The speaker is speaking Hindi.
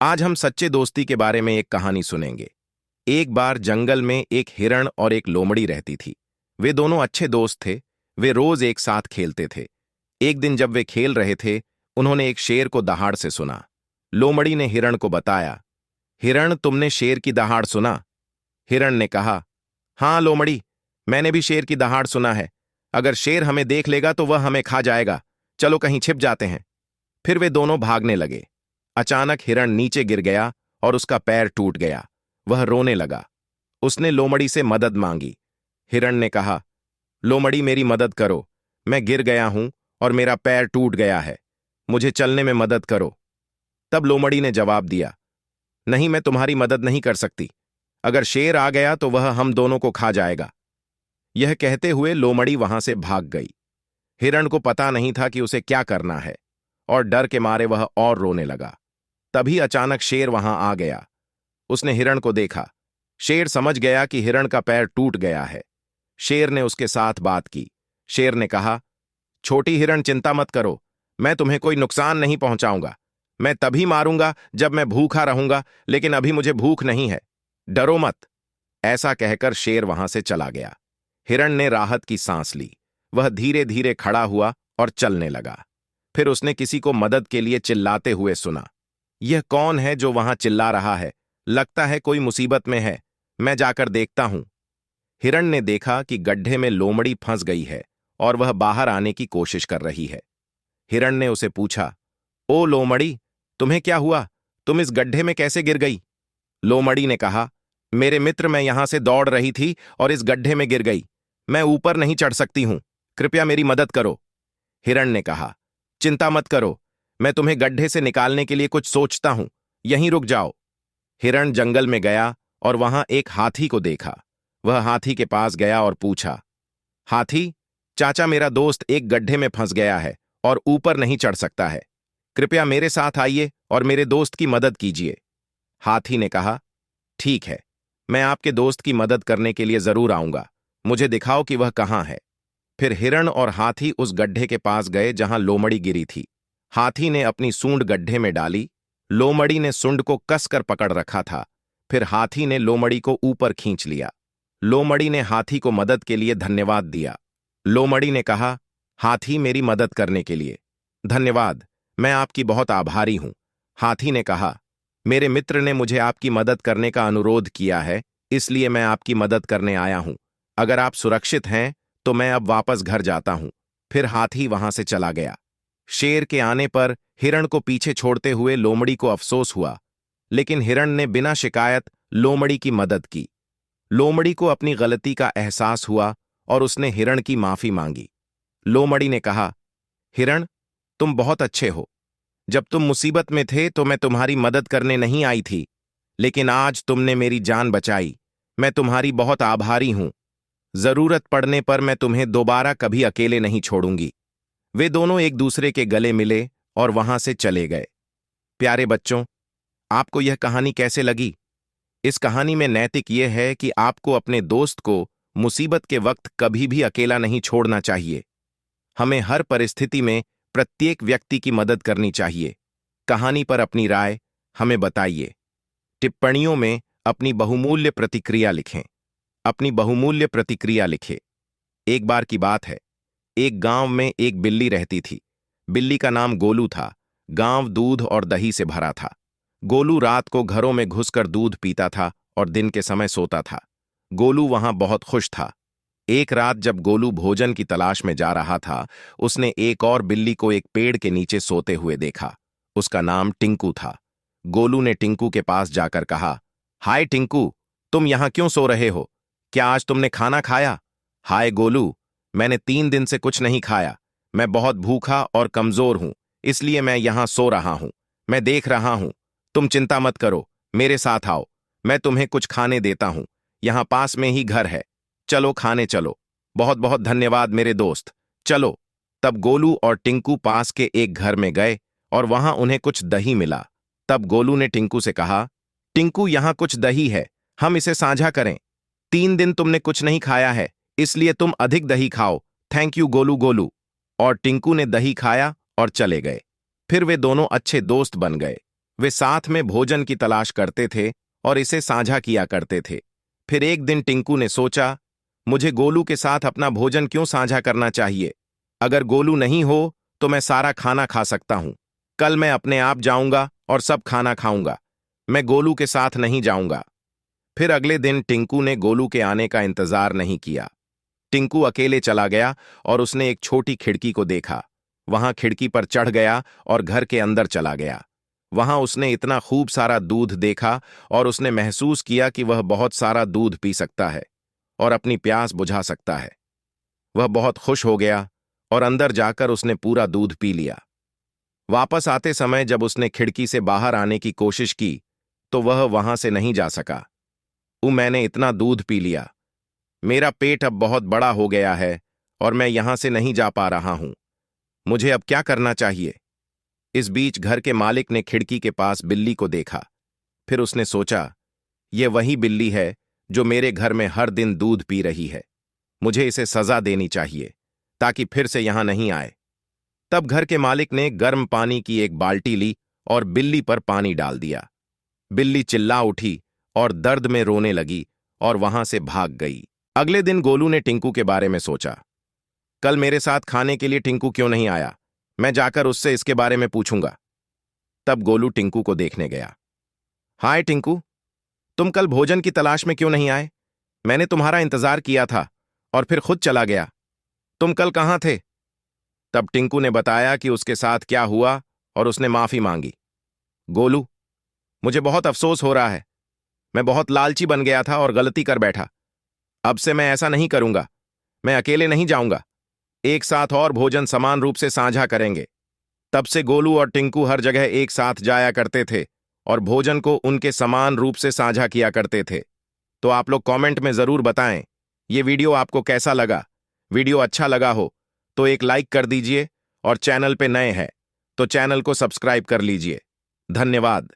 आज हम सच्चे दोस्ती के बारे में एक कहानी सुनेंगे। एक बार जंगल में एक हिरण और एक लोमड़ी रहती थी। वे दोनों अच्छे दोस्त थे। वे रोज एक साथ खेलते थे। एक दिन जब वे खेल रहे थे, उन्होंने एक शेर को दहाड़ से सुना। लोमड़ी ने हिरण को बताया, हिरण, तुमने शेर की दहाड़ सुना? हिरण ने कहा, हाँ लोमड़ी, मैंने भी शेर की दहाड़ सुना है। अगर शेर हमें देख लेगा तो वह हमें खा जाएगा। चलो कहीं छिप जाते हैं। फिर वे दोनों भागने लगे। अचानक हिरण नीचे गिर गया और उसका पैर टूट गया। वह रोने लगा। उसने लोमड़ी से मदद मांगी। हिरण ने कहा, लोमड़ी, मेरी मदद करो। मैं गिर गया हूं और मेरा पैर टूट गया है। मुझे चलने में मदद करो। तब लोमड़ी ने जवाब दिया, नहीं, मैं तुम्हारी मदद नहीं कर सकती। अगर शेर आ गया तो वह हम दोनों को खा जाएगा। यह कहते हुए लोमड़ी वहां से भाग गई। हिरण को पता नहीं था कि उसे क्या करना है, और डर के मारे वह और रोने लगा। तभी अचानक शेर वहां आ गया। उसने हिरण को देखा। शेर समझ गया कि हिरण का पैर टूट गया है। शेर ने उसके साथ बात की। शेर ने कहा, छोटी हिरण, चिंता मत करो। मैं तुम्हें कोई नुकसान नहीं पहुंचाऊंगा। मैं तभी मारूंगा जब मैं भूखा रहूंगा, लेकिन अभी मुझे भूख नहीं है। डरो मत। ऐसा कहकर शेर वहां से चला गया। हिरण ने राहत की सांस ली। वह धीरे धीरे खड़ा हुआ और चलने लगा। फिर उसने किसी को मदद के लिए चिल्लाते हुए सुना। यह कौन है जो वहां चिल्ला रहा है? लगता है कोई मुसीबत में है। मैं जाकर देखता हूं। हिरण ने देखा कि गड्ढे में लोमड़ी फंस गई है और वह बाहर आने की कोशिश कर रही है। हिरण ने उसे पूछा, ओ लोमड़ी, तुम्हें क्या हुआ? तुम इस गड्ढे में कैसे गिर गई? लोमड़ी ने कहा, मेरे मित्र, मैं यहां से दौड़ रही थी और इस गड्ढे में गिर गई। मैं ऊपर नहीं चढ़ सकती हूं। कृपया मेरी मदद करो। हिरण ने कहा, चिंता मत करो। मैं तुम्हें गड्ढे से निकालने के लिए कुछ सोचता हूं। यहीं रुक जाओ। हिरण जंगल में गया और वहां एक हाथी को देखा। वह हाथी के पास गया और पूछा, हाथी चाचा, मेरा दोस्त एक गड्ढे में फंस गया है और ऊपर नहीं चढ़ सकता है। कृपया मेरे साथ आइए और मेरे दोस्त की मदद कीजिए। हाथी ने कहा, ठीक है, मैं आपके दोस्त की मदद करने के लिए जरूर आऊंगा। मुझे दिखाओ कि वह कहां है। फिर हिरण और हाथी उस गड्ढे के पास गए जहां लोमड़ी गिरी थी। हाथी ने अपनी सूंड गड्ढे में डाली। लोमड़ी ने सूंड को कसकर पकड़ रखा था। फिर हाथी ने लोमड़ी को ऊपर खींच लिया। लोमड़ी ने हाथी को मदद के लिए धन्यवाद दिया। लोमड़ी ने कहा, हाथी, मेरी मदद करने के लिए धन्यवाद। मैं आपकी बहुत आभारी हूं। हाथी ने कहा, मेरे मित्र ने मुझे आपकी मदद करने का अनुरोध किया है, इसलिए मैं आपकी मदद करने आया हूं। अगर आप सुरक्षित हैं तो मैं अब वापस घर जाता हूं। फिर हाथी वहां से चला गया। शेर के आने पर हिरण को पीछे छोड़ते हुए लोमड़ी को अफसोस हुआ, लेकिन हिरण ने बिना शिकायत लोमड़ी की मदद की। लोमड़ी को अपनी गलती का एहसास हुआ और उसने हिरण की माफी मांगी। लोमड़ी ने कहा, हिरण, तुम बहुत अच्छे हो। जब तुम मुसीबत में थे तो मैं तुम्हारी मदद करने नहीं आई थी, लेकिन आज तुमने मेरी जान बचाई। मैं तुम्हारी बहुत आभारी हूं। जरूरत पड़ने पर मैं तुम्हें दोबारा कभी अकेले नहीं छोड़ूंगी। वे दोनों एक दूसरे के गले मिले और वहां से चले गए। प्यारे बच्चों, आपको यह कहानी कैसे लगी? इस कहानी में नैतिक यह है कि आपको अपने दोस्त को मुसीबत के वक्त कभी भी अकेला नहीं छोड़ना चाहिए। हमें हर परिस्थिति में प्रत्येक व्यक्ति की मदद करनी चाहिए। कहानी पर अपनी राय हमें बताइए। टिप्पणियों में अपनी बहुमूल्य प्रतिक्रिया लिखें। अपनी बहुमूल्य प्रतिक्रिया लिखें। एक बार की बात है। एक गांव में एक बिल्ली रहती थी। बिल्ली का नाम गोलू था। गांव दूध और दही से भरा था। गोलू रात को घरों में घुसकर दूध पीता था और दिन के समय सोता था। गोलू वहां बहुत खुश था। एक रात जब गोलू भोजन की तलाश में जा रहा था, उसने एक और बिल्ली को एक पेड़ के नीचे सोते हुए देखा। उसका नाम टिंकू था। गोलू ने टिंकू के पास जाकर कहा, हाय टिंकू, तुम यहां क्यों सो रहे हो? क्या आज तुमने खाना खाया? हाय गोलू, मैंने 3 दिन से कुछ नहीं खाया। मैं बहुत भूखा और कमजोर हूं, इसलिए मैं यहां सो रहा हूं। मैं देख रहा हूं। तुम चिंता मत करो, मेरे साथ आओ। मैं तुम्हें कुछ खाने देता हूं। यहां पास में ही घर है। चलो खाने चलो। बहुत बहुत धन्यवाद मेरे दोस्त। चलो। तब गोलू और टिंकू पास के एक घर में गए और वहां उन्हें कुछ दही मिला। तब गोलू ने टिंकू से कहा, टिंकू, यहां कुछ दही है, हम इसे साझा करें। 3 दिन तुमने कुछ नहीं खाया है, इसलिए तुम अधिक दही खाओ। Thank you Golu. गोलू और टिंकू ने दही खाया और चले गए। फिर वे दोनों अच्छे दोस्त बन गए। वे साथ में भोजन की तलाश करते थे और इसे साझा किया करते थे। फिर एक दिन टिंकू ने सोचा, मुझे गोलू के साथ अपना भोजन क्यों साझा करना चाहिए? अगर गोलू नहीं हो तो मैं सारा खाना खा सकता हूं। कल मैं अपने आप जाऊंगा और सब खाना खाऊंगा। मैं गोलू के साथ नहीं जाऊंगा। फिर अगले दिन टिंकू ने गोलू के आने का इंतजार नहीं किया। टिंकू अकेले चला गया और उसने एक छोटी खिड़की को देखा। वहां खिड़की पर चढ़ गया और घर के अंदर चला गया। वहां उसने इतना खूब सारा दूध देखा और उसने महसूस किया कि वह बहुत सारा दूध पी सकता है और अपनी प्यास बुझा सकता है। वह बहुत खुश हो गया और अंदर जाकर उसने पूरा दूध पी लिया। वापस आते समय जब उसने खिड़की से बाहर आने की कोशिश की तो वह वहां से नहीं जा सका। मैंने इतना दूध पी लिया। मेरा पेट अब बहुत बड़ा हो गया है और मैं यहां से नहीं जा पा रहा हूं। मुझे अब क्या करना चाहिए? इस बीच घर के मालिक ने खिड़की के पास बिल्ली को देखा। फिर उसने सोचा, यह वही बिल्ली है जो मेरे घर में हर दिन दूध पी रही है। मुझे इसे सजा देनी चाहिए ताकि फिर से यहां नहीं आए। तब घर के मालिक ने गर्म पानी की एक बाल्टी ली और बिल्ली पर पानी डाल दिया। बिल्ली चिल्ला उठी और दर्द में रोने लगी और वहां से भाग गई। अगले दिन गोलू ने टिंकू के बारे में सोचा, कल मेरे साथ खाने के लिए टिंकू क्यों नहीं आया? मैं जाकर उससे इसके बारे में पूछूंगा। तब गोलू टिंकू को देखने गया। हाय टिंकू, तुम कल भोजन की तलाश में क्यों नहीं आए? मैंने तुम्हारा इंतजार किया था और फिर खुद चला गया। तुम कल कहां थे? तब टिंकू ने बताया कि उसके साथ क्या हुआ और उसने माफी मांगी। गोलू, मुझे बहुत अफसोस हो रहा है। मैं बहुत लालची बन गया था और गलती कर बैठा। अब से मैं ऐसा नहीं करूंगा। मैं अकेले नहीं जाऊंगा। एक साथ और भोजन समान रूप से साझा करेंगे। तब से गोलू और टिंकू हर जगह एक साथ जाया करते थे और भोजन को उनके समान रूप से साझा किया करते थे। तो आप लोग कमेंट में जरूर बताएं, ये वीडियो आपको कैसा लगा? वीडियो अच्छा लगा हो तो एक लाइक कर दीजिए और चैनल पे नए हैं तो चैनल को सब्सक्राइब कर लीजिए। धन्यवाद।